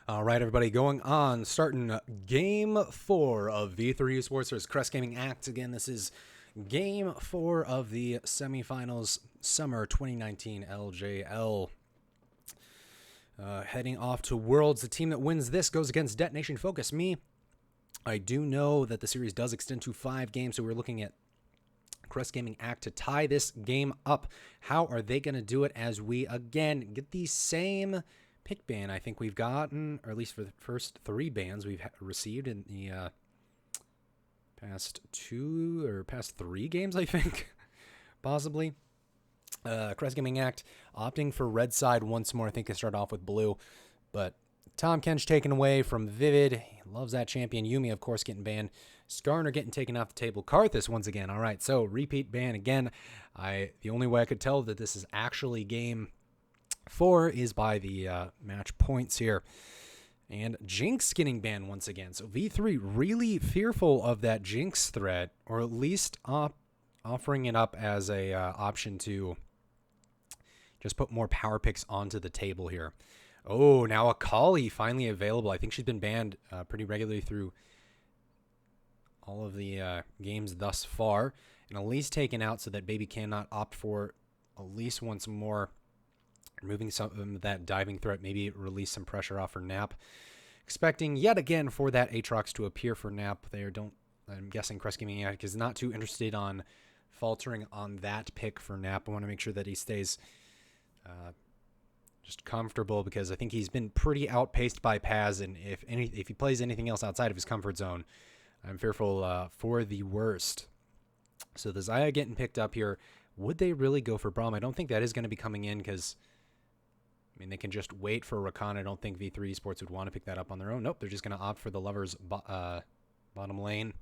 All right, everybody, going on, starting game 4 of V3 Esports vs. Crest Gaming Act. Again, this is game 4 of the Semifinals Summer 2019 LJL. Heading off to Worlds, the team that wins this goes against Detonation Focus. Me, I do know that the series does extend to 5 games, so we're looking at Crest Gaming Act to tie this game up. How are they going to do it as we, again, get the same pick ban I think we've gotten, or at least for the first 3 bans we've received in the past 3 games, I think, possibly. Crest Gaming Act opting for red side once more. I think they start off with blue, but Tom Kench taken away from Vivid. He loves that champion. Yumi, of course, getting banned. Skarner getting taken off the table. Karthus once again. All right, so repeat ban again. The only way I could tell that this is actually game 4 is by the match points here. And Jinx getting banned once again. So V3 really fearful of that Jinx threat, or at least offering it up as a option to just put more power picks onto the table here. Oh, now Akali finally available. I think she's been banned pretty regularly through all of the games thus far. And Elise taken out so that Baby cannot opt for Elise once more. Removing some of that diving threat, maybe release some pressure off for Nap. Expecting yet again for that Aatrox to appear for Nap. I'm guessing Crest Gaming Act is not too interested on faltering on that pick for Nap. I want to make sure that he stays just comfortable, because I think he's been pretty outpaced by Paz, and if he plays anything else outside of his comfort zone, I'm fearful for the worst. So the Xayah getting picked up here. Would they really go for Braum? I don't think that is going to be coming in, because they can just wait for Rakan. I don't think V3 Esports would want to pick that up on their own. Nope, they're just going to opt for the Lovers bottom lane.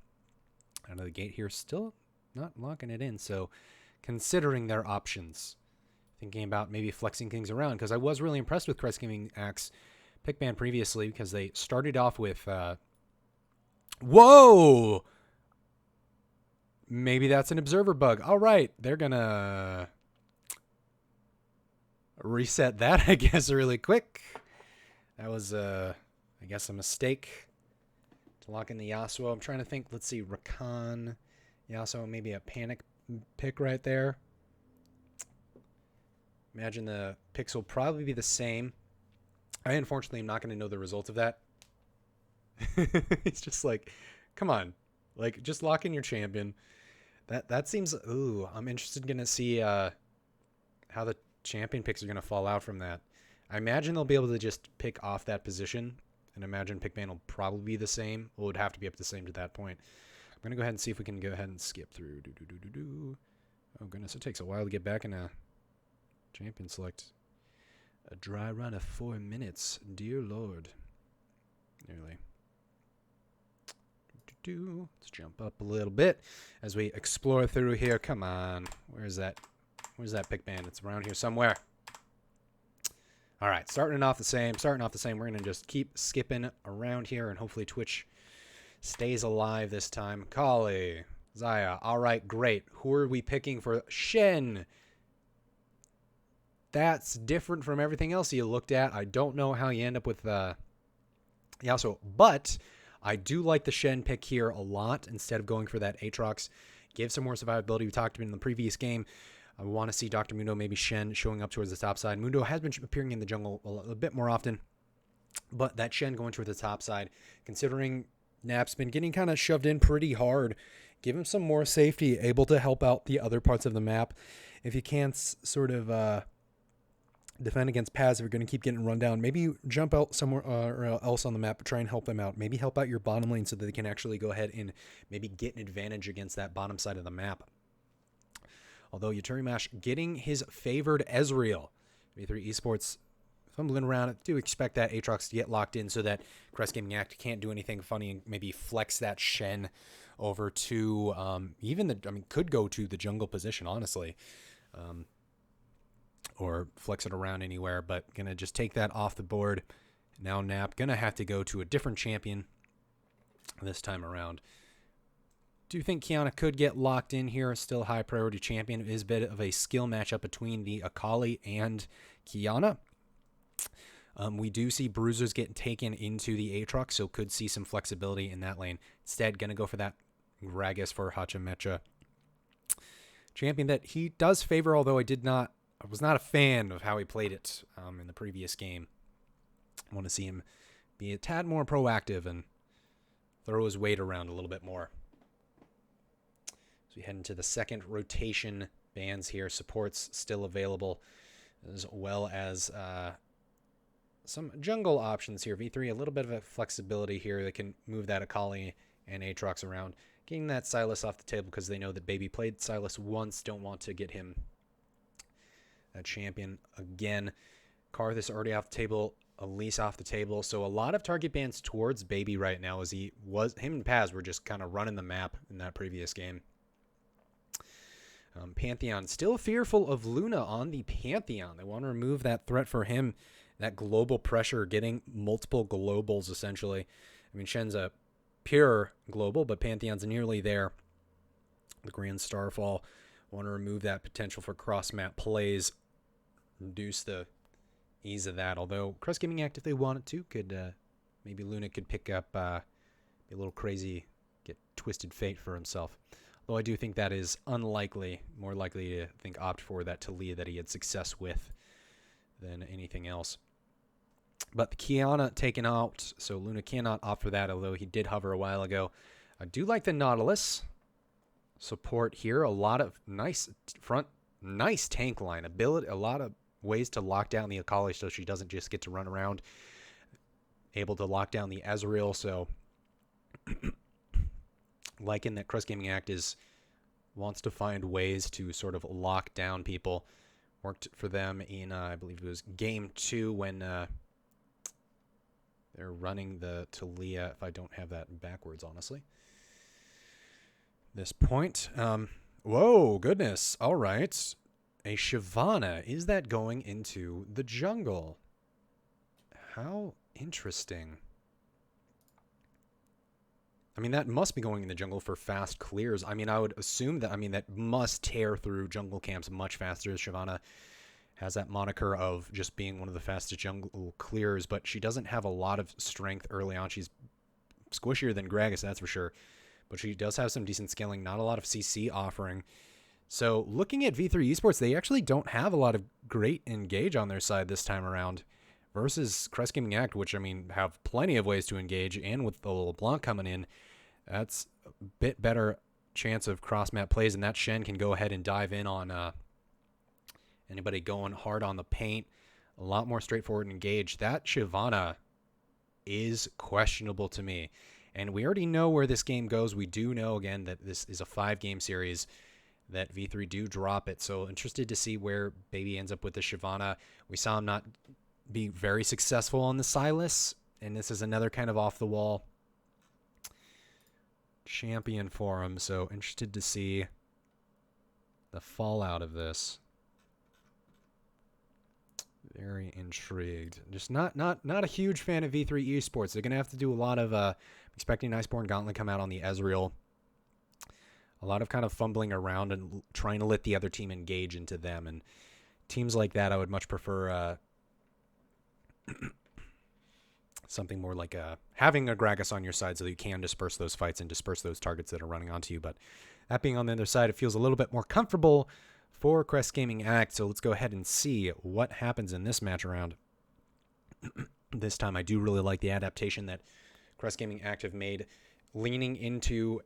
Out of the gate here, still not locking it in. So considering their options, thinking about maybe flexing things around, because I was really impressed with Crest Gaming Act's pick ban previously, because they started off with... Whoa! Maybe that's an observer bug. All right, they're going to reset that, I guess, really quick. That was, I guess, a mistake to lock in the Yasuo. I'm trying to think. Let's see, Rakan, Yasuo, maybe a panic pick right there. Imagine the picks will probably be the same. I unfortunately am not going to know the results of that. It's just like, come on, like, just lock in your champion. That seems. Ooh, I'm interested in to see how the champion picks are going to fall out from that. I imagine they'll be able to just pick off that position, and imagine pick ban will probably be the same. Well, it would have to be up the same to that point. I'm going to go ahead and see if we can go ahead and skip through. Oh, goodness, it takes a while to get back in a champion select. A dry run of 4 minutes. Dear Lord. Nearly. Let's jump up a little bit as we explore through here. Come on. Where's that pick ban? It's around here somewhere. All right, starting off the same. We're going to just keep skipping around here, and hopefully Twitch stays alive this time. Kali, Xayah. All right, great. Who are we picking for Shen? That's different from everything else you looked at. I don't know how you end up with Yasuo, but I do like the Shen pick here a lot instead of going for that Aatrox. Give some more survivability. We talked about in the previous game. I want to see Dr. Mundo, maybe Shen, showing up towards the top side. Mundo has been appearing in the jungle a bit more often, but that Shen going towards the top side, considering Nap's been getting kind of shoved in pretty hard, give him some more safety, able to help out the other parts of the map. If you can't sort of defend against Paz, if you're going to keep getting run down, maybe jump out somewhere else on the map, try and help them out. Maybe help out your bottom lane so that they can actually go ahead and maybe get an advantage against that bottom side of the map. Although Yaturi Mash getting his favored Ezreal. V3 Esports fumbling around. I do expect that Aatrox to get locked in so that Crest Gaming Act can't do anything funny and maybe flex that Shen over to could go to the jungle position, honestly. Or flex it around anywhere, but gonna just take that off the board. Now Nap gonna have to go to a different champion this time around. Do you think Kiana could get locked in here? Still high priority champion. It is a bit of a skill matchup between the Akali and Kiana. We do see bruisers getting taken into the Aatrox, so could see some flexibility in that lane. Instead, going to go for that Gragas for Hachimecha. Champion that he does favor, although I was not a fan of how he played it in the previous game. I want to see him be a tad more proactive and throw his weight around a little bit more. So we head into the second rotation. Bans here, supports still available, as well as some jungle options here. V3, a little bit of a flexibility here. They can move that Akali and Aatrox around, getting that Sylas off the table because they know that Baby played Sylas once, don't want to get him a champion again. Karthus already off the table, Elise off the table, so a lot of target bans towards Baby right now, as him and Paz were just kind of running the map in that previous game. Pantheon still fearful of Luna on the Pantheon. They want to remove that threat for him, that global pressure, getting multiple globals essentially. I mean, Shen's a pure global, but Pantheon's nearly there. The Grand Starfall want to remove that potential for cross-map plays, reduce the ease of that. Although Crest Gaming Act, if they wanted to, could maybe Luna could pick up, be a little crazy, get Twisted Fate for himself. Though I do think that is unlikely, more likely to think opt for that Talia that he had success with than anything else. But the Kiana taken out, so Luna cannot opt for that, although he did hover a while ago. I do like the Nautilus support here. A lot of nice tank line ability, a lot of ways to lock down the Akali so she doesn't just get to run around. Able to lock down the Ezreal, so liking that Crest Gaming Act wants to find ways to sort of lock down people. Worked for them in, I believe it was game 2 when they're running the Talia, if I don't have that backwards, honestly. This point. Whoa, goodness. All right. A Shyvana. Is that going into the jungle? How interesting. I mean, that must be going in the jungle for fast clears. I mean, I would assume that, that must tear through jungle camps much faster. Shyvana has that moniker of just being one of the fastest jungle clears, but she doesn't have a lot of strength early on. She's squishier than Gragas, that's for sure. But she does have some decent scaling, not a lot of CC offering. So looking at V3 Esports, they actually don't have a lot of great engage on their side this time around versus Crest Gaming Act, which, have plenty of ways to engage, and with the LeBlanc coming in, that's a bit better chance of cross-map plays, and that Shen can go ahead and dive in on anybody going hard on the paint. A lot more straightforward and engage. That Shyvana is questionable to me. And we already know where this game goes. We do know, again, that this is a 5-game series, that V3 do drop it. So interested to see where Baby ends up with the Shyvana. We saw him not be very successful on the Sylas, and this is another kind of off-the-wall champion for him. So interested to see the fallout of this. Very intrigued. Just not a huge fan of V3 Esports. They're going to have to do a lot of expecting Iceborne Gauntlet come out on the Ezreal. A lot of kind of fumbling around and trying to let the other team engage into them. And teams like that, I would much prefer something more like having a Gragas on your side so that you can disperse those fights and disperse those targets that are running onto you. But that being on the other side, it feels a little bit more comfortable for Crest Gaming Act. So let's go ahead and see what happens in this match around. This time I do really like the adaptation that Crest Gaming Act have made, leaning into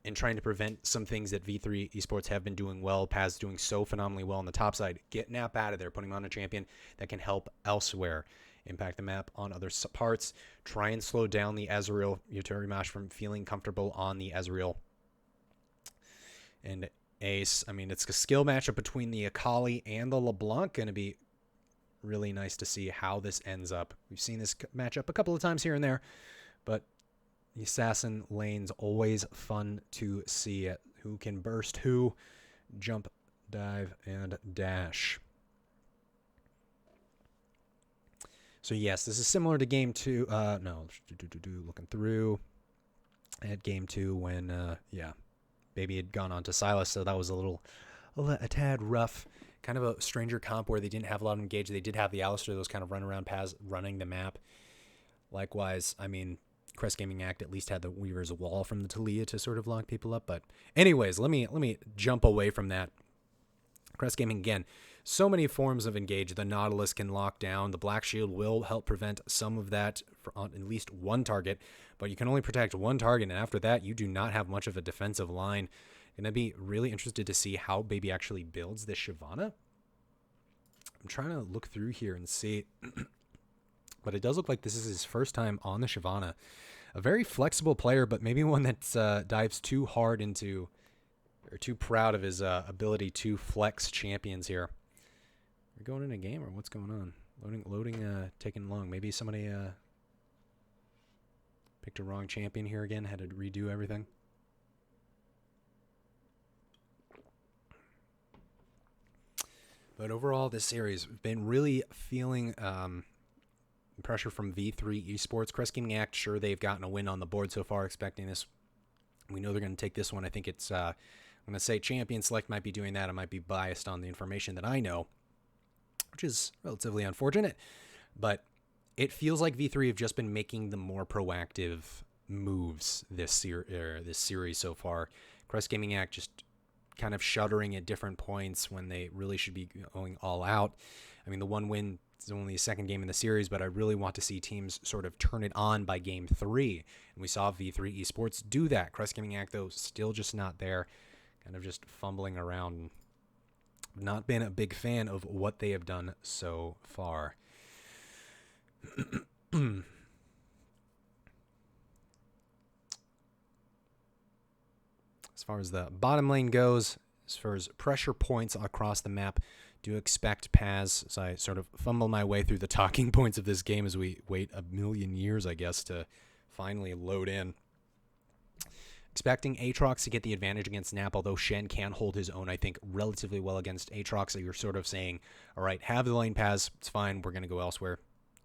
and trying to prevent some things that V3 Esports have been doing well. Paz doing so phenomenally well on the top side. Get Nap out of there, putting him on a champion that can help elsewhere. Impact the map on other parts. Try and slow down the Ezreal, Yutari from feeling comfortable on the Ezreal. And Ace, it's a skill matchup between the Akali and the LeBlanc. Going to be really nice to see how this ends up. We've seen this matchup a couple of times here and there, but the assassin lane's always fun to see. Who can burst who, jump, dive, and dash. So yes, this is similar to game 2. Looking through at game 2 when Baby had gone on to Sylas, so that was a tad rough kind of a stranger comp where they didn't have a lot of engage. They did have the Alistair, those kind of run around paths running the map. Likewise, I mean, Crest Gaming Act at least had the Weaver's Wall from the Talia to sort of lock people up. But anyways, let me jump away from that. Crest Gaming, again, so many forms of engage. The Nautilus can lock down. The Black Shield will help prevent some of that on at least one target, but you can only protect one target, and after that, you do not have much of a defensive line. Going to be really interested to see how Baby actually builds this Shyvana. I'm trying to look through here and see, but it does look like this is his first time on the Shyvana. A very flexible player, but maybe one that dives too hard into, or too proud of his ability to flex champions here. We're going in a game, or what's going on? Loading, taking long. Maybe somebody picked a wrong champion here again, had to redo everything. But overall, this series, been really feeling pressure from V3 Esports. Crest Gaming Act, sure, they've gotten a win on the board so far, expecting this. We know they're going to take this one. I think it's, I'm going to say Champion Select might be doing that. I might be biased on the information that I know, which is relatively unfortunate. But it feels like V3 have just been making the more proactive moves this series so far. Crest Gaming Act just kind of shuddering at different points when they really should be going all out. I mean, the one win is only the second game in the series, but I really want to see teams sort of turn it on by game 3. And we saw V3 Esports do that. Crest Gaming Act, though, still just not there. Kind of just fumbling around. Not been a big fan of what they have done so far. As far as the bottom lane goes, as far as pressure points across the map, do expect Paz, as I sort of fumble my way through the talking points of this game as we wait a million years, I guess, to finally load in. Expecting Aatrox to get the advantage against Nap, although Shen can hold his own, I think, relatively well against Aatrox. So you're sort of saying, all right, have the lane Paz, it's fine, we're going to go elsewhere.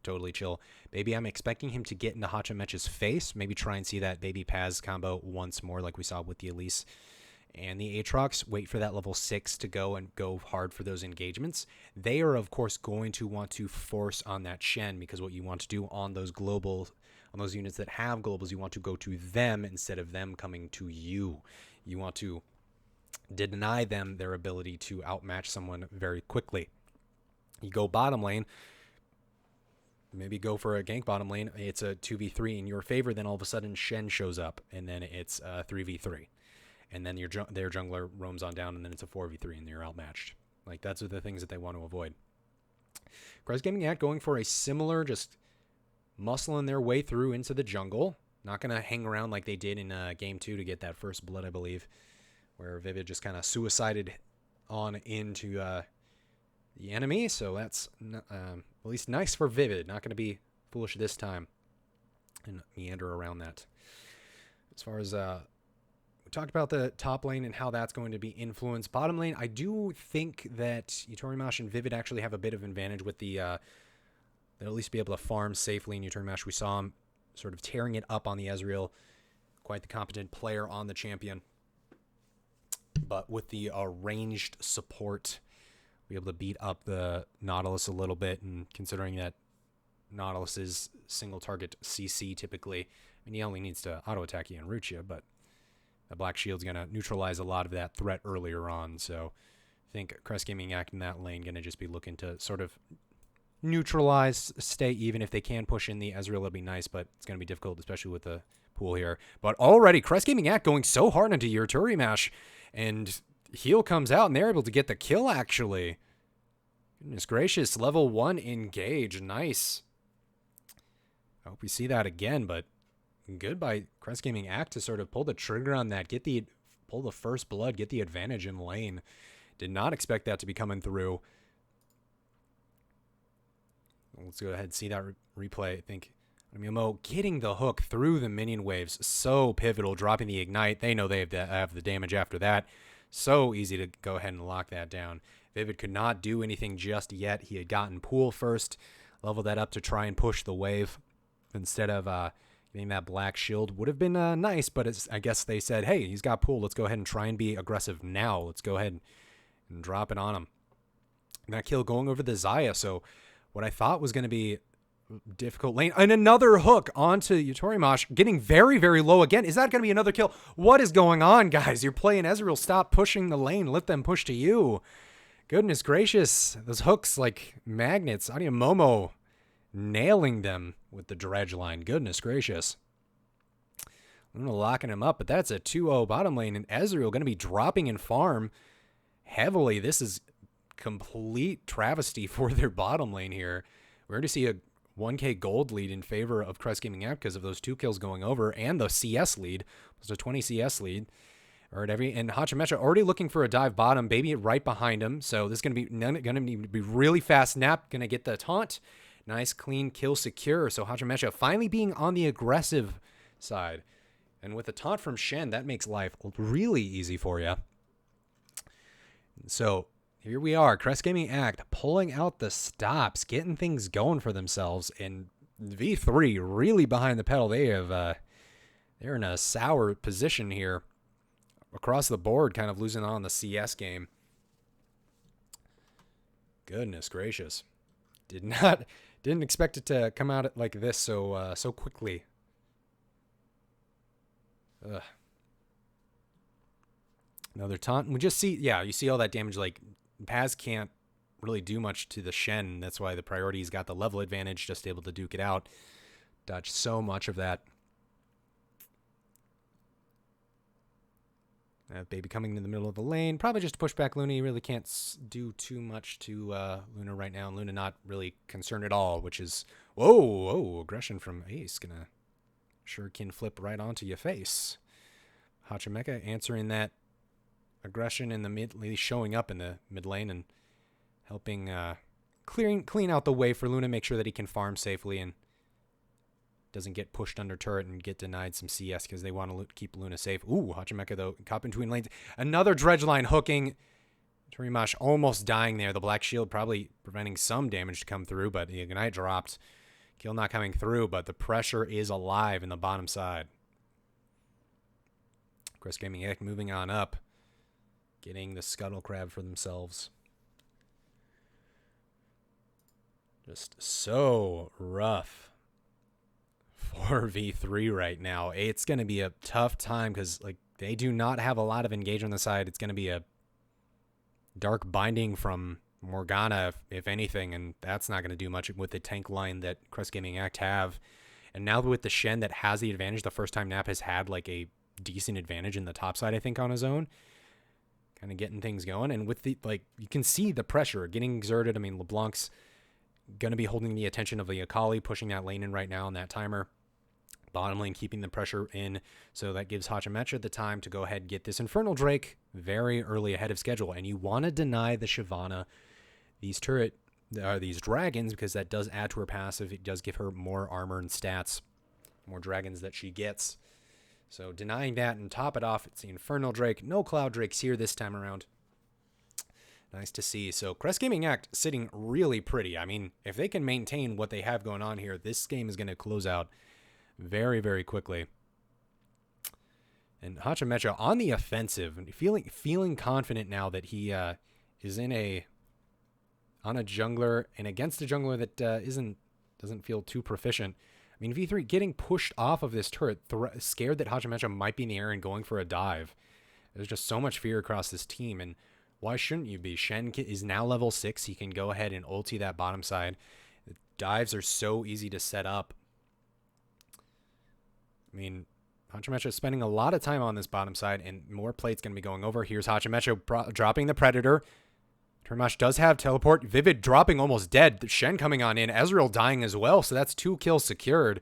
Totally chill. Baby, I'm expecting him to get into Hachimecha's face, maybe try and see that Baby Paz combo once more like we saw with the Elise and the Aatrox. Wait for that level 6 to go and go hard for those engagements. They are, of course, going to want to force on that Shen, because what you want to do on those globals, on those units that have globals, you want to go to them instead of them coming to you. You want to deny them their ability to outmatch someone very quickly. You go bottom lane, maybe go for a gank bottom lane. It's a 2v3 in your favor. Then all of a sudden Shen shows up, and then it's a 3v3. And then their jungler roams on down, and then it's a 4v3, and you're outmatched. Like, that's the things that they want to avoid. Crest Gaming Act going for a similar, just muscling their way through into the jungle. Not going to hang around like they did in Game 2 to get that first blood, I believe, where Vivid just kind of suicided on into the enemy. So that's at least nice for Vivid. Not going to be foolish this time and meander around that. As far as we talked about the top lane and how that's going to be influenced. Bottom lane, I do think that Yutorimash and Vivid actually have a bit of advantage with the they'll at least be able to farm safely in Yutorimash. We saw him sort of tearing it up on the Ezreal. Quite the competent player on the champion. But with the ranged support, be able to beat up the Nautilus a little bit, and considering that Nautilus is single target CC typically, I mean, he only needs to auto attack you and root you, but the Black Shield's going to neutralize a lot of that threat earlier on. So I think Crest Gaming Act in that lane going to just be looking to sort of neutralize, stay even. If they can push in the Ezreal, it'll be nice, but it's going to be difficult, especially with the pool here. But already Crest Gaming Act going so hard into your Turimash, and heal comes out, and they're able to get the kill, actually. Goodness gracious, level 1 engage. Nice. I hope we see that again, but good by Crest Gaming Act to sort of pull the trigger on that, pull the first blood, get the advantage in lane. Did not expect that to be coming through. Let's go ahead and see that replay. I think Mimo getting the hook through the minion waves, so pivotal, dropping the ignite. They know they have the damage after that. So easy to go ahead and lock that down. Vivid could not do anything just yet. He had gotten pool first, leveled that up to try and push the wave instead of getting that Black Shield. Would have been nice, but I guess they said, hey, he's got pool. Let's go ahead and try and be aggressive now. Let's go ahead and drop it on him. that kill going over the Zaya. So what I thought was going to be difficult lane, and another hook onto Yutorimash, getting very, very low again. Is that going to be another kill? What is going on, guys? You're playing Ezreal. Stop pushing the lane. Let them push to you. Goodness gracious. Those hooks like magnets. Adia Momo nailing them with the dredge line. Goodness gracious. Luna locking him up, but that's a 2-0 bottom lane, and Ezreal going to be dropping in farm heavily. This is complete travesty for their bottom lane here. We're going to see a 1k gold lead in favor of Crest Gaming App because of those 2 kills going over and the CS lead. There's a 20 CS lead. And Hachimecha already looking for a dive bottom. Baby right behind him. So this is going to be really fast. Snap going to get the taunt. Nice, clean kill secure. So Hachimecha finally being on the aggressive side. And with a taunt from Shen, that makes life really easy for you. So here we are, Crest Gaming Act pulling out the stops, getting things going for themselves. And V3 really behind the pedal. They're in a sour position here across the board, kind of losing on the CS game. Goodness gracious, didn't expect it to come out like this so quickly. Ugh. Another taunt. We just see, you see all that damage. Like, Paz can't really do much to the Shen. That's why the priority's got the level advantage, just able to duke it out. Dodge so much of that. Baby coming in the middle of the lane. Probably just to push back Luna. You really can't do too much to Luna right now. And Luna not really concerned at all, which is... Whoa, aggression from Ace. Gonna shuriken flip right onto your face. Hachimecha answering that aggression in the mid, showing up in the mid lane and helping clean out the way for Luna, make sure that he can farm safely and doesn't get pushed under turret and get denied some CS because they want to keep Luna safe. Ooh, Hachimecha though, caught between lanes. Another dredge line hooking. Torimash almost dying there. The black shield probably preventing some damage to come through, but the ignite dropped. Kill not coming through, but the pressure is alive in the bottom side. Crest Gaming Act moving on up, getting the scuttle crab for themselves. Just so rough for V3 right now. It's going to be a tough time because like they do not have a lot of engage on the side. It's going to be a dark binding from Morgana, if anything, and that's not going to do much with the tank line that Crest Gaming Act have. And now with the Shen that has the advantage, the first time Nap has had like a decent advantage in the top side, I think, on his own. Kind of getting things going. And with the, like, you can see the pressure getting exerted. I mean, LeBlanc's going to be holding the attention of the Akali, pushing that lane in right now on that timer. Bottom lane keeping the pressure in, so that gives Hachimecha the time to go ahead and get this Infernal Drake very early ahead of schedule. And you want to deny the Shyvana these dragons, because that does add to her passive. It does give her more armor and stats, more dragons that she gets. So denying that and top it off, it's the Infernal Drake. No Cloud Drakes here this time around. Nice to see. So Crest Gaming Act sitting really pretty. I mean, if they can maintain what they have going on here, this game is going to close out very, very quickly. And Hachimecha on the offensive, feeling confident now that he is on a jungler and against a jungler that doesn't feel too proficient. I mean, V3 getting pushed off of this turret, scared that Hachimecha might be in the air and going for a dive. There's just so much fear across this team, and why shouldn't you be? Shen is now level 6. He can go ahead and ulti that bottom side. The dives are so easy to set up. I mean, Hachimecha is spending a lot of time on this bottom side, and more plates going to be going over. Here's Hachimecha dropping the Predator. Torimash does have teleport. Vivid dropping almost dead. Shen coming on in. Ezreal dying as well, so that's 2 kills secured.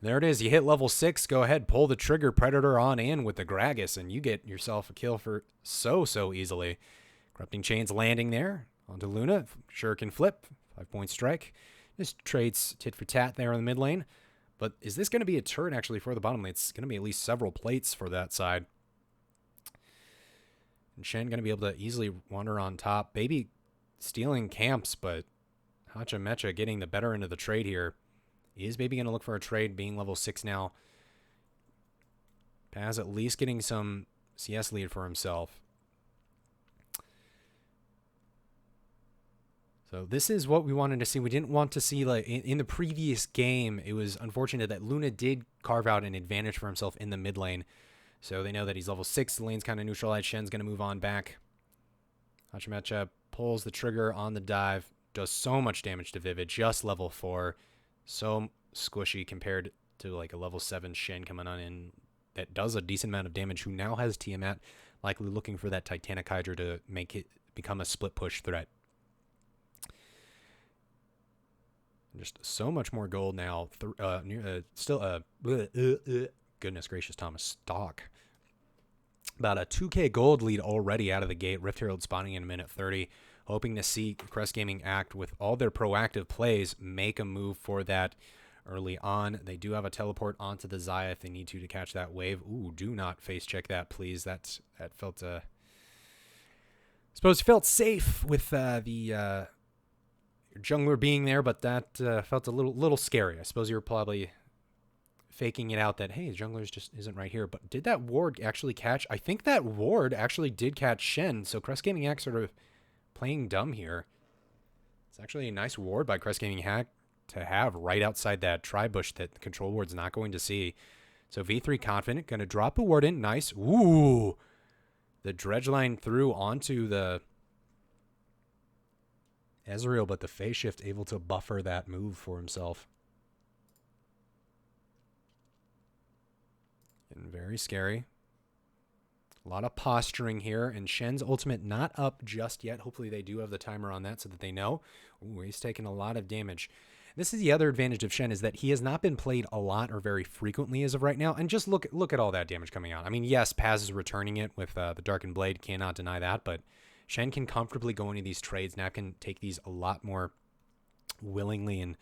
There it is. You hit level 6. Go ahead, pull the trigger. Predator on in with the Gragas, and you get yourself a kill for so easily. Corrupting Chains landing there onto Luna. Shuriken flip. 5-point strike. Just trades tit for tat there in the mid lane. But is this going to be a turn actually for the bottom lane? It's going to be at least several plates for that side. And Shen going to be able to easily wander on top. Baby stealing camps, but Hachimecha getting the better end of the trade here. Is Baby going to look for a trade, being level 6 now? Paz at least getting some CS lead for himself. So this is what we wanted to see. We didn't want to see, like, in the previous game, it was unfortunate that Luna did carve out an advantage for himself in the mid lane. So they know that he's level 6. The lane's kind of neutralized. Shen's going to move on back. Hachimecha pulls the trigger on the dive. Does so much damage to Vivid. Just level 4. So squishy compared to like a level 7 Shen coming on in that does a decent amount of damage, who now has Tiamat, likely looking for that Titanic Hydra to make it become a split push threat. Just so much more gold now. Goodness gracious, Thomas. Stock. About a 2k gold lead already out of the gate. Rift Herald spawning in a minute 30. Hoping to see Crest Gaming Act, with all their proactive plays, make a move for that early on. They do have a teleport onto the Xayah if they need to catch that wave. Ooh, do not face check that, please. That felt... suppose it felt safe with the... jungler being there, but that felt a little scary. I suppose you were probably faking it out that, hey, jungler's just isn't right here. But did that ward actually catch? I think that ward actually did catch Shen. So Crest Gaming Hack sort of playing dumb here. It's actually a nice ward by Crest Gaming Hack to have right outside that tri-bush that the control ward's not going to see. So V3 confident, going to drop a ward in. Nice. Ooh. The dredge line through onto the Ezreal, but the phase shift able to buffer that move for himself. And very scary. A lot of posturing here, and Shen's ultimate not up just yet. Hopefully they do have the timer on that so that they know. Ooh, he's taking a lot of damage. This is the other advantage of Shen, is that he has not been played a lot or very frequently as of right now. And just look at all that damage coming out. I mean, yes, Paz is returning it with the Darkened Blade. Cannot deny that, but Shen can comfortably go into these trades. Nap can take these a lot more willingly and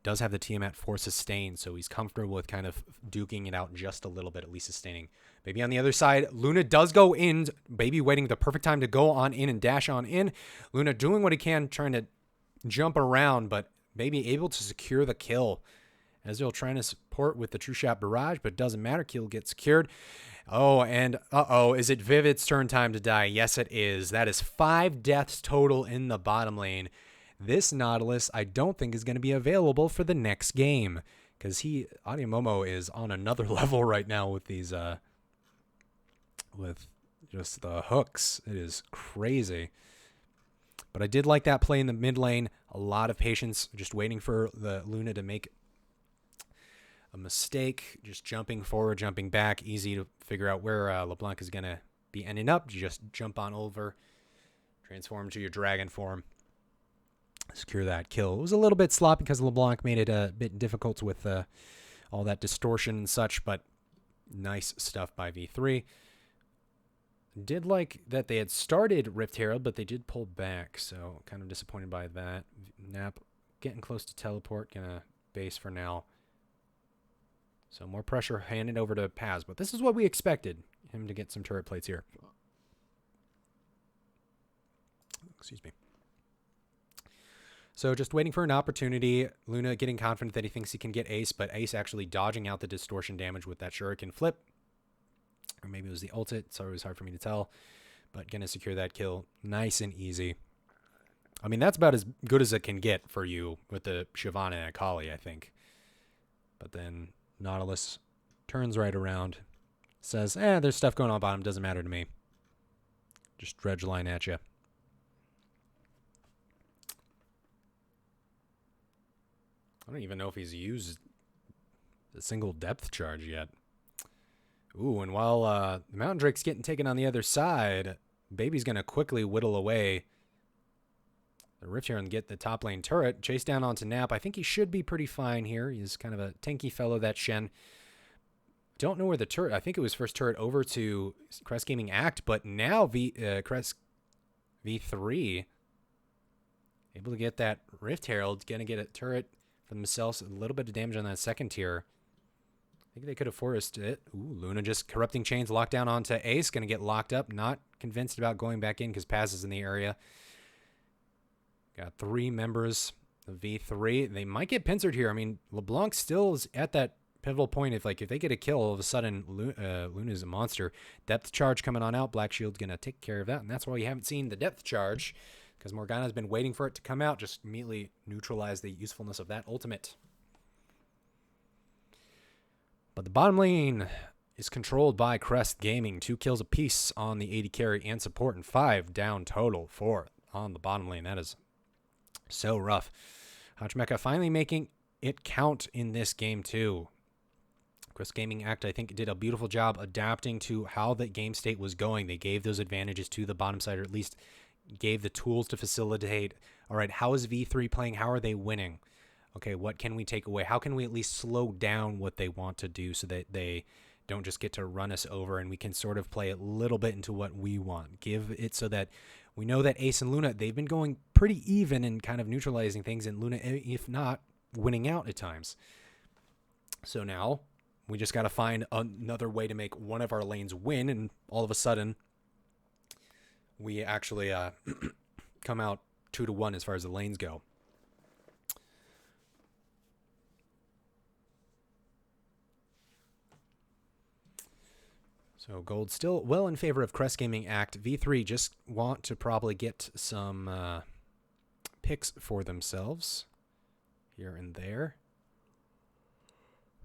does have the Tiamat for sustain, so he's comfortable with kind of duking it out just a little bit, at least sustaining. Baby on the other side, Luna does go in. Baby waiting the perfect time to go on in and dash on in. Luna doing what he can, trying to jump around, but Baby able to secure the kill. Ezreal trying to support with the True Shot Barrage, but doesn't matter. Kill gets secured. Oh, and is it Vivid's turn time to die? Yes, it is. That is 5 deaths total in the bottom lane. This Nautilus, I don't think, is going to be available for the next game, because Adiomomo is on another level right now with these, with just the hooks. It is crazy. But I did like that play in the mid lane. A lot of patience, just waiting for the Luna to make a mistake, just jumping forward, jumping back. Easy to figure out where LeBlanc is going to be ending up. Just jump on over, transform to your dragon form, secure that kill. It was a little bit sloppy because LeBlanc made it a bit difficult with all that distortion and such, but nice stuff by V3. Did like that they had started Rift Herald, but they did pull back, so kind of disappointed by that. Nap getting close to teleport, gonna base for now. So more pressure handed over to Paz, but this is what we expected, him to get some turret plates here. Excuse me. So just waiting for an opportunity. Luna getting confident that he thinks he can get Ace, but Ace actually dodging out the distortion damage with that shuriken flip. Or maybe it was the ult. It's always hard for me to tell. But going to secure that kill nice and easy. I mean, that's about as good as it can get for you with the Shyvana and Akali, I think. But then Nautilus turns right around. Says, there's stuff going on bottom. Doesn't matter to me. Just dredge line at you. I don't even know if he's used a single depth charge yet. Ooh, and while the Mountain Drake's getting taken on the other side, Baby's going to quickly whittle away the Rift here and get the top lane turret. Chase down onto Nap. I think he should be pretty fine here. He's kind of a tanky fellow, that Shen. Don't know where the turret... I think it was first turret over to Crest Gaming Act, but now Crest V3 able to get that Rift Herald. Going to get a turret for themselves. A little bit of damage on that second tier. I think they could have forced it. Ooh, Luna just corrupting chains locked down onto Ace. Going to get locked up. Not convinced about going back in because Paz is in the area. Got 3 members of V3. They might get pincered here. I mean, LeBlanc still is at that pivotal point. If they get a kill, all of a sudden Luna's a monster. Depth charge coming on out. Black Shield's going to take care of that. And that's why you haven't seen the depth charge. because Morgana's been waiting for it to come out. Just immediately neutralize the usefulness of that ultimate. But the bottom lane is controlled by Crest Gaming. 2 kills apiece on the AD carry and support, and 5 down total for on the bottom lane. That is so rough. Hachmecha finally making it count in this game too. Crest Gaming Act, I think, did a beautiful job adapting to how the game state was going. They gave those advantages to the bottom side, or at least gave the tools to facilitate, all right, how is V3 playing? How are they winning? Okay, what can we take away? How can we at least slow down what they want to do so that they don't just get to run us over, and we can sort of play a little bit into what we want. Give it so that we know that Ace and Luna, they've been going pretty even and kind of neutralizing things, and Luna, if not, winning out at times. So now we just got to find another way to make one of our lanes win, and all of a sudden we actually come out 2-1 as far as the lanes go. So gold still well in favor of Crest Gaming Act. V3 just want to probably get some picks for themselves here and there.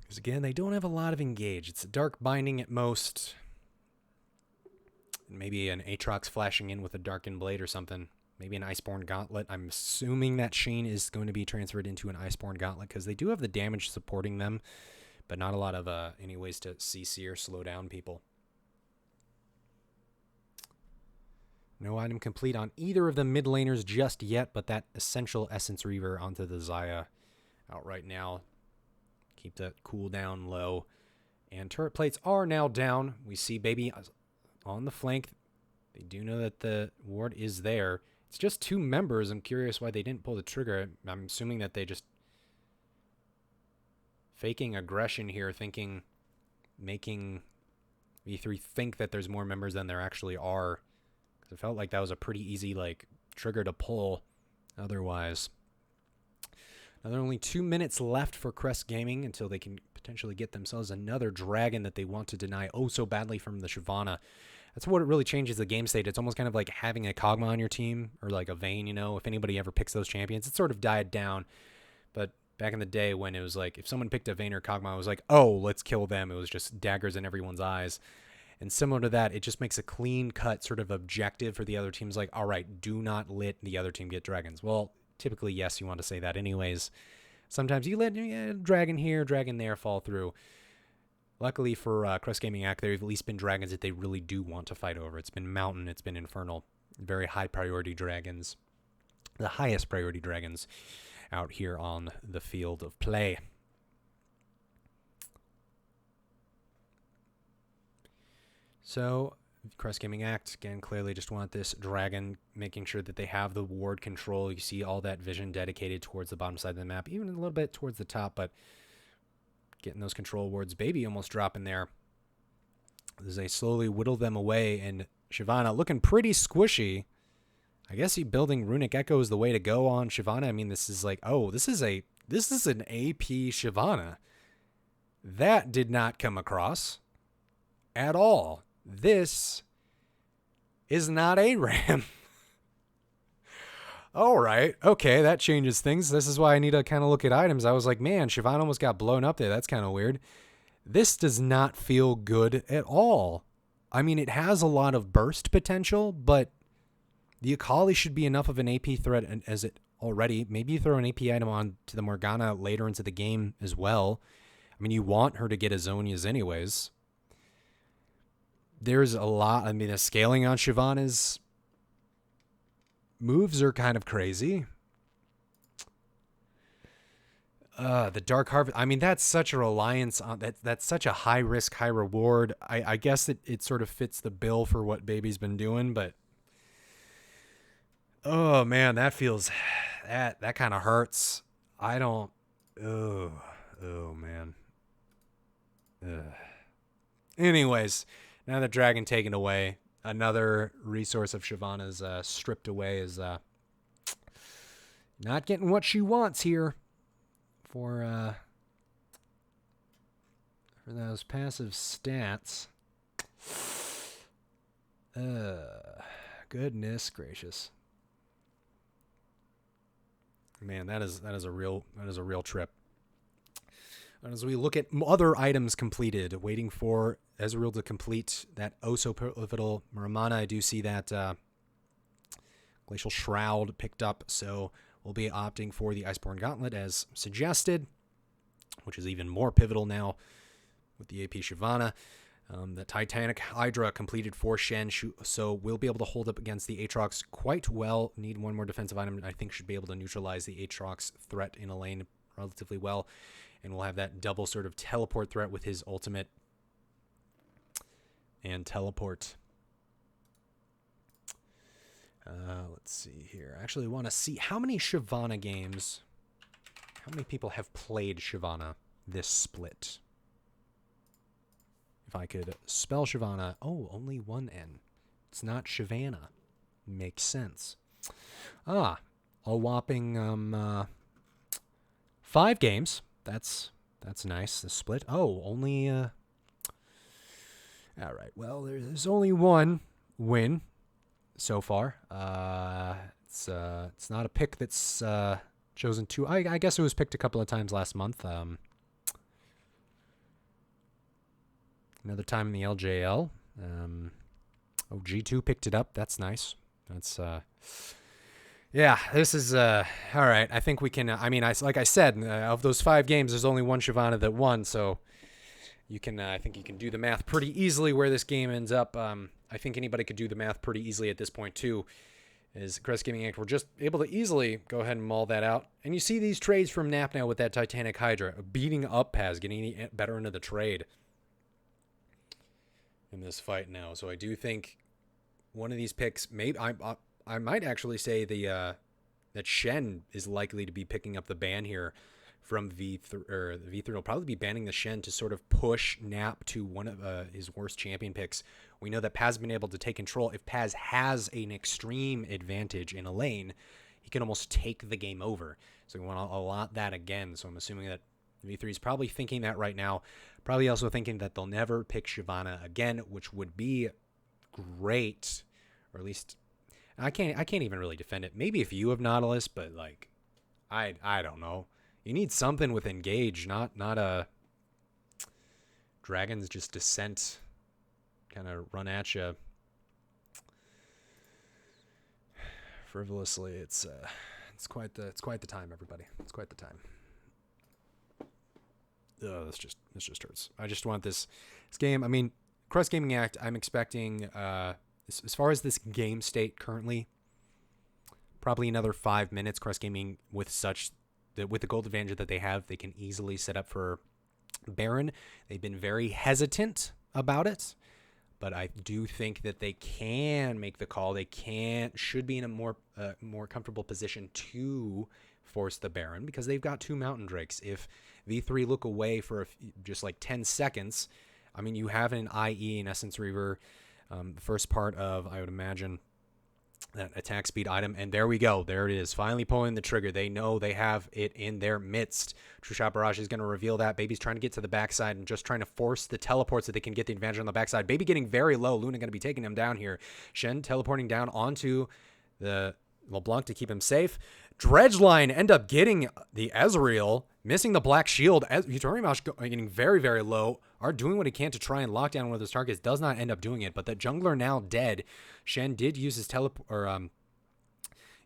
Because again, they don't have a lot of engage. It's a dark binding at most. Maybe an Aatrox flashing in with a darkened blade or something. Maybe an Iceborne Gauntlet. I'm assuming that Sheen is going to be transferred into an Iceborne Gauntlet because they do have the damage supporting them, but not a lot of any ways to CC or slow down people. No item complete on either of the mid laners just yet, but that essential Essence Reaver onto the Xayah out right now. Keep that cooldown low. And turret plates are now down. We see Baby on the flank. They do know that the ward is there. It's just 2 members. I'm curious why they didn't pull the trigger. I'm assuming that they just faking aggression here, making V3 think that there's more members than there actually are. It felt like that was a pretty easy trigger to pull otherwise. Now there are only 2 minutes left for Crest Gaming until they can potentially get themselves another dragon that they want to deny oh so badly from the Shyvana. That's what it really changes the game state. It's almost kind of like having a Kog'Maw on your team, or like a Vayne, you know, if anybody ever picks those champions. It sort of died down. But back in the day when it was like, if someone picked a Vayne or Kog'Maw, it was like, oh, let's kill them. It was just daggers in everyone's eyes. And similar to that, it just makes a clean-cut sort of objective for the other teams. Like, all right, do not let the other team get dragons. Well, typically, yes, you want to say that anyways. Sometimes you let dragon here, dragon there fall through. Luckily for Crest Gaming Act, there have at least been dragons that they really do want to fight over. It's been Mountain, it's been Infernal. Very high-priority dragons. The highest priority dragons out here on the field of play. So, Crest Gaming Act, again, clearly just want this dragon, making sure that they have the ward control. You see all that vision dedicated towards the bottom side of the map, even a little bit towards the top, but getting those control wards. Baby almost dropping there as they slowly whittle them away, and Shyvana looking pretty squishy. I guess building Runic Echo is the way to go on Shyvana. I mean, this is like, oh, this is an AP Shyvana. That did not come across at all. This is not ARAM. All right. Okay, that changes things. This is why I need to kind of look at items. I was like, man, Shyvana almost got blown up there. That's kind of weird. This does not feel good at all. I mean, it has a lot of burst potential, but the Akali should be enough of an AP threat as it already. Maybe you throw an AP item on to the Morgana later into the game as well. I mean, you want her to get Azonias anyways. There's a lot. I mean, the scaling on Shyvana's moves are kind of crazy. The Dark Harvest. I mean, that's such a reliance on that. That's such a high risk, high reward. I guess it sort of fits the bill for what Baby's been doing, but oh man, that feels that kind of hurts. I don't. Oh man. Anyways. Now the dragon taken away, another resource of Shyvana's stripped away, is not getting what she wants here for those passive stats. Goodness gracious. Man, that is a real trip. And as we look at other items completed, waiting for Ezreal to complete that so pivotal Muramana, I do see that Glacial Shroud picked up, so we'll be opting for the Iceborne Gauntlet as suggested, which is even more pivotal now with the AP Shyvana. The Titanic Hydra completed for Shen, so we'll be able to hold up against the Aatrox quite well. Need one more defensive item, I think should be able to neutralize the Aatrox threat in a lane relatively well. And we'll have that double sort of teleport threat with his ultimate and teleport. Let's see here. I actually want to see how many Shyvana games, how many people have played Shyvana this split. If I could spell Shyvana, oh, only one N. It's not Shyvana. Makes sense. A whopping 5 games. That's nice. The split. Oh, only. All right. Well, there's only one win so far. It's not a pick that's chosen to. I guess it was picked a couple of times last month. Another time in the LJL. G2 picked it up. That's nice. That's yeah, this is all right. I think we can. Like I said, of those 5 games, there's only one Shyvana that won, so you can. I think you can do the math pretty easily where this game ends up. I think anybody could do the math pretty easily at this point too. Is Crest Gaming Inc. We're just able to easily go ahead and maul that out, and you see these trades from Nap now with that Titanic Hydra beating up Paz, getting better into the trade in this fight now. So I do think one of these picks, maybe I might actually say that Shen is likely to be picking up the ban here from V3. Or V3 will probably be banning the Shen to sort of push Nap to one of his worst champion picks. We know that Paz has been able to take control. If Paz has an extreme advantage in a lane, he can almost take the game over. So we want to allot that again. So I'm assuming that V3 is probably thinking that right now. Probably also thinking that they'll never pick Shyvana again, which would be great, or at least I can't even really defend it. Maybe if you have Nautilus, but like I don't know. You need something with Engage, not a Dragons just Descent kind of run at you frivolously. It's quite the time, everybody. It's quite the time. This just hurts. I just want this game. I mean, Crest Gaming Act, I'm expecting as far as this game state currently, probably another 5 minutes. Crest Gaming with the gold advantage that they have, they can easily set up for Baron. They've been very hesitant about it, but I do think that they can make the call. They should be in a more comfortable position to force the Baron because they've got 2 Mountain Drakes. If V3 look away for just like 10 seconds, I mean, you have an IE, an Essence Reaver, the first part of, I would imagine, that attack speed item, and there we go. There it is, finally pulling the trigger. They know they have it in their midst. True Shot Barrage is going to reveal that. Baby's trying to get to the backside and just trying to force the teleport so they can get the advantage on the backside. Baby getting very low. Luna going to be taking him down here. Shen teleporting down onto the LeBlanc to keep him safe. Dredgeline end up getting the Ezreal, missing the black shield. Utorimash getting very, very low. Are doing what he can to try and lock down one of those targets. Does not end up doing it, but the jungler now dead. Shen did use his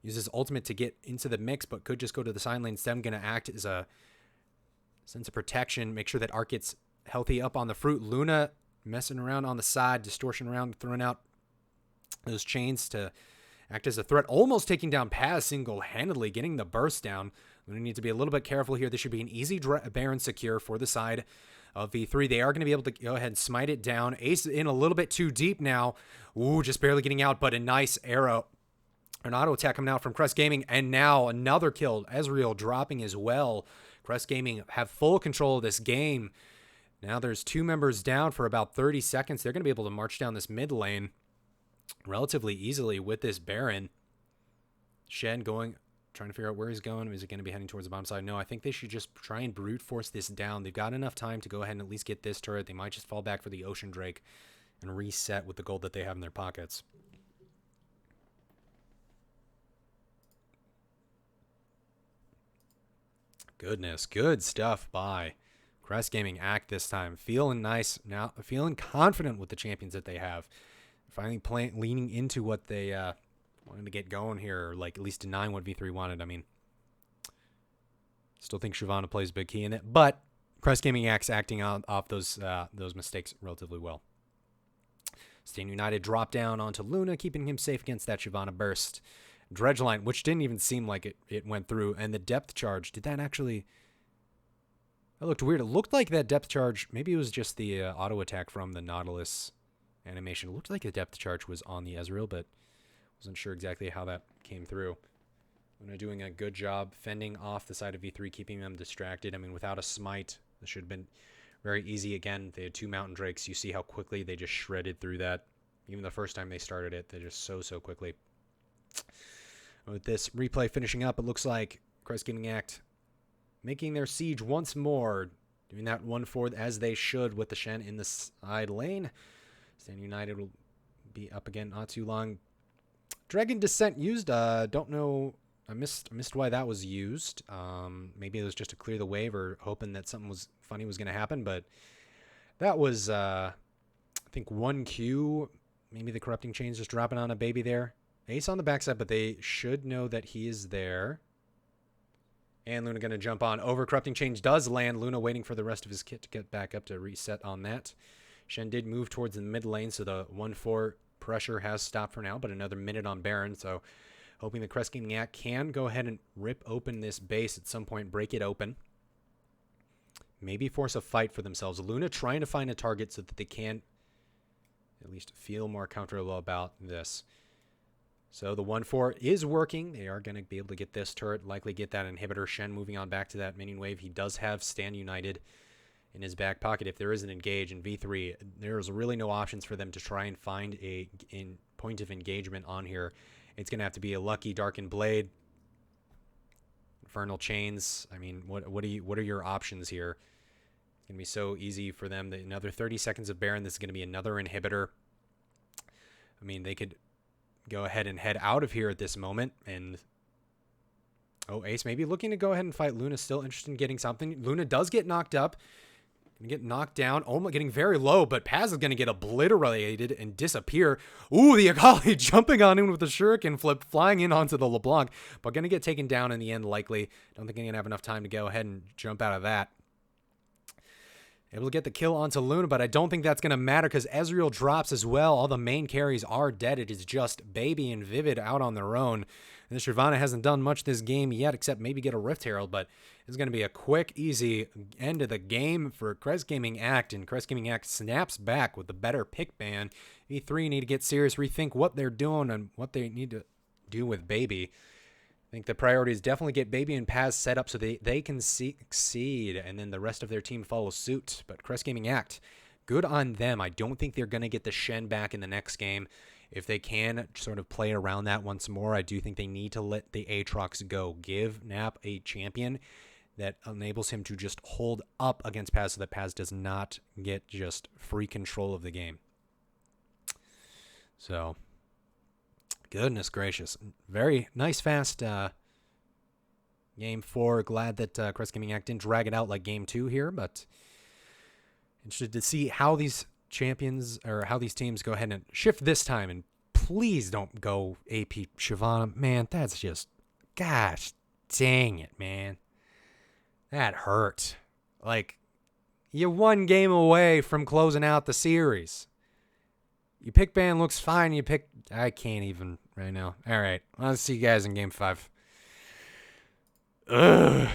use his ultimate to get into the mix, but could just go to the side lane. Instead, going to act as a sense of protection. Make sure that Arc gets healthy up on the fruit. Luna messing around on the side, distortion around, throwing out those chains to act as a threat, almost taking down Paz single-handedly, getting the burst down. We need to be a little bit careful here. This should be an easy Baron secure for the side of V3. They are going to be able to go ahead and smite it down. Ace in a little bit too deep now. Ooh, just barely getting out, but a nice arrow. An auto attack coming out from Crest Gaming, and now another kill. Ezreal dropping as well. Crest Gaming have full control of this game. Now there's 2 members down for about 30 seconds. They're going to be able to march down this mid lane relatively easily with this Baron. Shen trying to figure out where he's going. Is it going to be heading towards the bottom side? No, I think they should just try and brute force this down. They've got enough time to go ahead and at least get this turret. They might just fall back for the Ocean Drake and reset with the gold that they have in their pockets. Goodness, good stuff by Crest Gaming Act this time. Feeling nice now, feeling confident with the champions that they have. Finally leaning into what they wanted to get going here, or like at least denying what V3 wanted. I mean, still think Shyvana plays a big key in it, but Crest Gaming Act's acting off those mistakes relatively well. Stand United drop down onto Luna, keeping him safe against that Shyvana burst. Dredgeline, which didn't even seem like it went through, and the depth charge, did that actually... That looked weird. It looked like that depth charge, maybe it was just the auto attack from the Nautilus animation. It looked like the depth charge was on the Ezreal, but wasn't sure exactly how that came through. Luna doing a good job fending off the side of V3, keeping them distracted. I mean, without a smite, this should have been very easy. Again, they had 2 Mountain Drakes. You see how quickly they just shredded through that. Even the first time they started it, they just so quickly. With this replay finishing up, it looks like Crest Gaming Act making their siege once more, doing that 1-4 as they should with the Shen in the side lane. Stand United will be up again not too long. Dragon Descent used, don't know, I missed why that was used. Maybe it was just to clear the wave or hoping that something was funny was going to happen, but that was, I think 1Q, maybe the Corrupting Chains just dropping on a baby there. Ace on the backside, but they should know that he is there. And Luna going to jump on over. Corrupting Change does land. Luna waiting for the rest of his kit to get back up to reset on that. Shen did move towards the mid lane, so the 1-4 pressure has stopped for now, but another minute on Baron. So hoping the Crest Gaming Act can go ahead and rip open this base at some point, break it open. Maybe force a fight for themselves. Luna trying to find a target so that they can at least feel more comfortable about this. So the 1-4 is working. They are going to be able to get this turret, likely get that inhibitor. Shen moving on back to that minion wave. He does have Stand United in his back pocket. If there is an engage in V3, there's really no options for them to try and find a point of engagement on here. It's going to have to be a lucky Darkened Blade, Infernal Chains. I mean, what are your options here? It's going to be so easy for them. Another 30 seconds of Baron. This is going to be another inhibitor. I mean, they could go ahead and head out of here at this moment. And Ace maybe looking to go ahead and fight Luna. Still interested in getting something. Luna does get knocked up. Gonna get knocked down. Almost getting very low, but Paz is gonna get obliterated and disappear. Ooh, the Akali jumping on him with the shuriken flip, flying in onto the LeBlanc, but gonna get taken down in the end likely. Don't think I'm gonna have enough time to go ahead and jump out of that. Able to get the kill onto Luna, but I don't think that's going to matter because Ezreal drops as well. All the main carries are dead. It is just Baby and Vivid out on their own. And the Shyvana hasn't done much this game yet except maybe get a Rift Herald, but it's going to be a quick, easy end of the game for Crest Gaming Act, and Crest Gaming Act snaps back with the better pick ban. V3 need to get serious, rethink what they're doing and what they need to do with Baby. I think the priority is definitely get Baby and Paz set up so they can succeed, and then the rest of their team follows suit. But Crest Gaming Act, good on them. I don't think they're going to get the Shen back in the next game. If they can sort of play around that once more, I do think they need to let the Aatrox go. Give Nap a champion that enables him to just hold up against Paz so that Paz does not get just free control of the game. So... goodness gracious. Very nice, fast game 4. Glad that Crest Gaming Act didn't drag it out like game 2 here, but interested to see how these champions or how these teams go ahead and shift this time. And please don't go AP Shyvana. Man, that's just, gosh dang it, man. That hurt. Like, you 1 game away from closing out the series. You pick ban looks fine. You pick... I can't even right now. All right. I'll see you guys in game 5. Ugh.